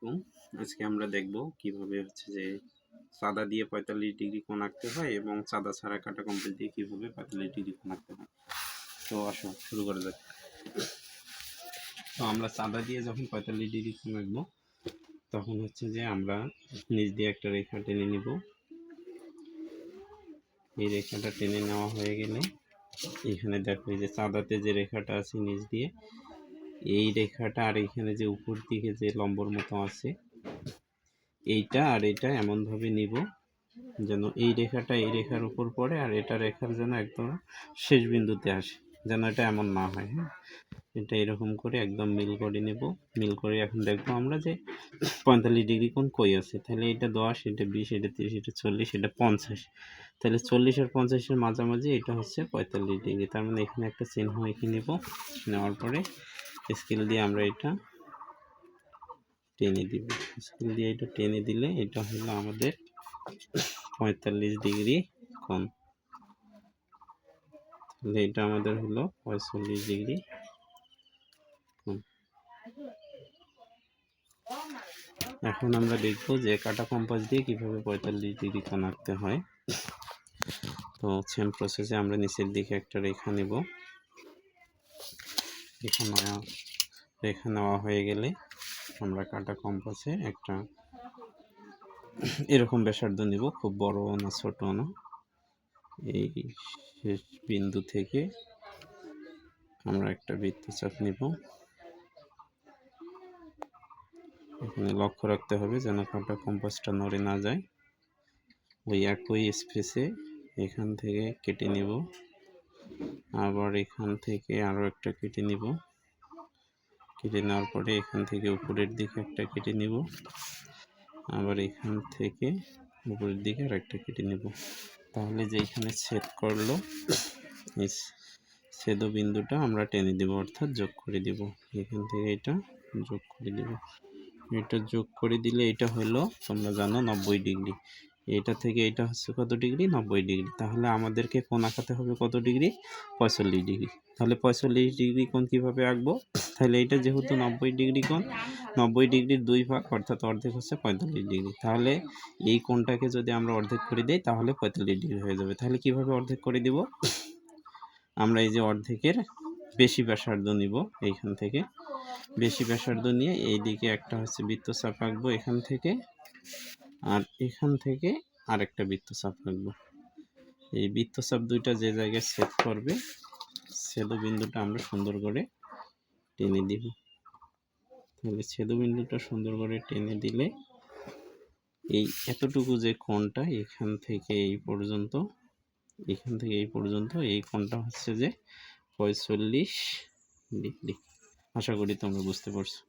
আলাইকুম। আজকে আমরা দেখব কিভাবে হচ্ছে যে চাঁদা দিয়ে 45 ডিগ্রি কোণ আঁকতে হয় এবং চাঁদা ছাড়া কাটা কম্পাস দিয়ে কিভাবে 45 ডিগ্রি কোণ আঁকতে হয়। তো আসো শুরু করা যাক। তো আমরা চাঁদা দিয়ে যখন 45 ডিগ্রি কোণ আঁকবো তখন হচ্ছে যে আমরা নিচ দিয়ে একটা রেখা টেনে নিব। এই রেখাটা টেনে নেওয়া হয়ে গেলে এখানে দেখো এই যে চাঁদাতে যে রেখাটা আছে নিচ দিয়ে, এই রেখাটা আর এখানে যে উপর দিকে যে লম্বর মতো আছে এইটা আর এটা এমনভাবে নিব যেন এই রেখাটা এই রেখার উপর পড়ে আর এটা রেখার যেন একদম শেষ বিন্দুতে আসে, যেন এটা এমন না হয়। হ্যাঁ, এটা এরকম করে একদম মিল করে নেব। মিল করে এখন দেখবো আমরা যে 45 ডিগ্রি কোণ কই আছে। তাহলে এটা 10, এটা 20, এটা 30, এটা 40, এটা 50। তাহলে 40 আর 50-এর মাঝামাঝি এটা হচ্ছে 45 ডিগ্রি। তার মানে এখানে একটা চিহ্ন এঁকে নেব। নেওয়ার পরে স্কেল দিয়ে আমরা এটা টেনে দিব। স্কেল দিয়ে এটা টেনে দিলে এটা হলো আমাদের 45 ডিগ্রি কোণ। তাহলে এটা আমাদের হলো 45 ডিগ্রি কোণ। এখন আমরা দেখব যে কাটা কম্পাস দিয়ে কিভাবে 45 ডিগ্রি কোণ আঁকতে হয়। তো সেম প্রসেসে আমরা নিচের দিকে একটা রেখা নেব। রেখা নেওয়া হয়ে গেলে আমরা কাটা কম্পাসে একটা এরকম ব্যাসার্ধ নিব, খুব বড় না ছোট না। এই শেষ বিন্দু থেকে আমরা একটা বৃত্তচাপ নিব। এখানে লক্ষ্য রাখতে হবে যেন কাটা কম্পাসটা নড়ে না যায়। ওই একই স্পেসে এখান থেকে কেটে নিব, আবার এখান থেকে আরও একটা কেটে নিব। কেটে নেওয়ার পরে এখান থেকে উপরের দিকে একটা কেটে নিব, আবার এখান থেকে উপরের দিকে আর একটা কেটে নেব। তাহলে যে এখানে ছেদ করলো এই ছেদবিন্দুটা আমরা টেনে দেব, অর্থাৎ যোগ করে দেব। এখান থেকে এটা যোগ করে দেব। এটা যোগ করে দিলে এটা হলো তোমরা জানো 90 ডিগ্রি। এটা থেকে এটা হচ্ছে কত ডিগ্রি? 90 ডিগ্রি। তাহলে আমাদেরকে কোণ আঁকাতে হবে কত ডিগ্রি? 45 ডিগ্রি। তাহলে 45 ডিগ্রি কোণ কীভাবে আঁকবো? তাহলে এটা যেহেতু 90 ডিগ্রি কোণ, 90 ডিগ্রির 2 ভাগ অর্থাৎ অর্ধেক হচ্ছে 45 ডিগ্রি। তাহলে এই কোণটাকে যদি আমরা অর্ধেক করে দিই তাহলে 45 ডিগ্রি হয়ে যাবে। তাহলে কিভাবে অর্ধেক করে দিব? আমরা এই যে অর্ধেকের বেশি ব্যাসার্ধ নিব, এইখান থেকে বেশি ব্যাসার্ধ নিয়ে এই দিকে একটা হচ্ছে বৃত্তচাপ আঁকবো এখান থেকে, আর এখান থেকে আরেকটা বৃত্তচাপ আঁকবো। এই বৃত্তচাপ দুইটা যে জায়গায় ছেদ করবে ছেদবিন্দুটা আমরা সুন্দর করে টেনে দিব। তাহলে ছেদবিন্দুটা সুন্দর করে টেনে দিলে এই এতটুকু যে কোণটা এখান থেকে এই পর্যন্ত, এখান থেকে এই পর্যন্ত এই কোণটা হচ্ছে যে 45 ডিগ্রি। আশা করি তোমরা বুঝতে পারছো।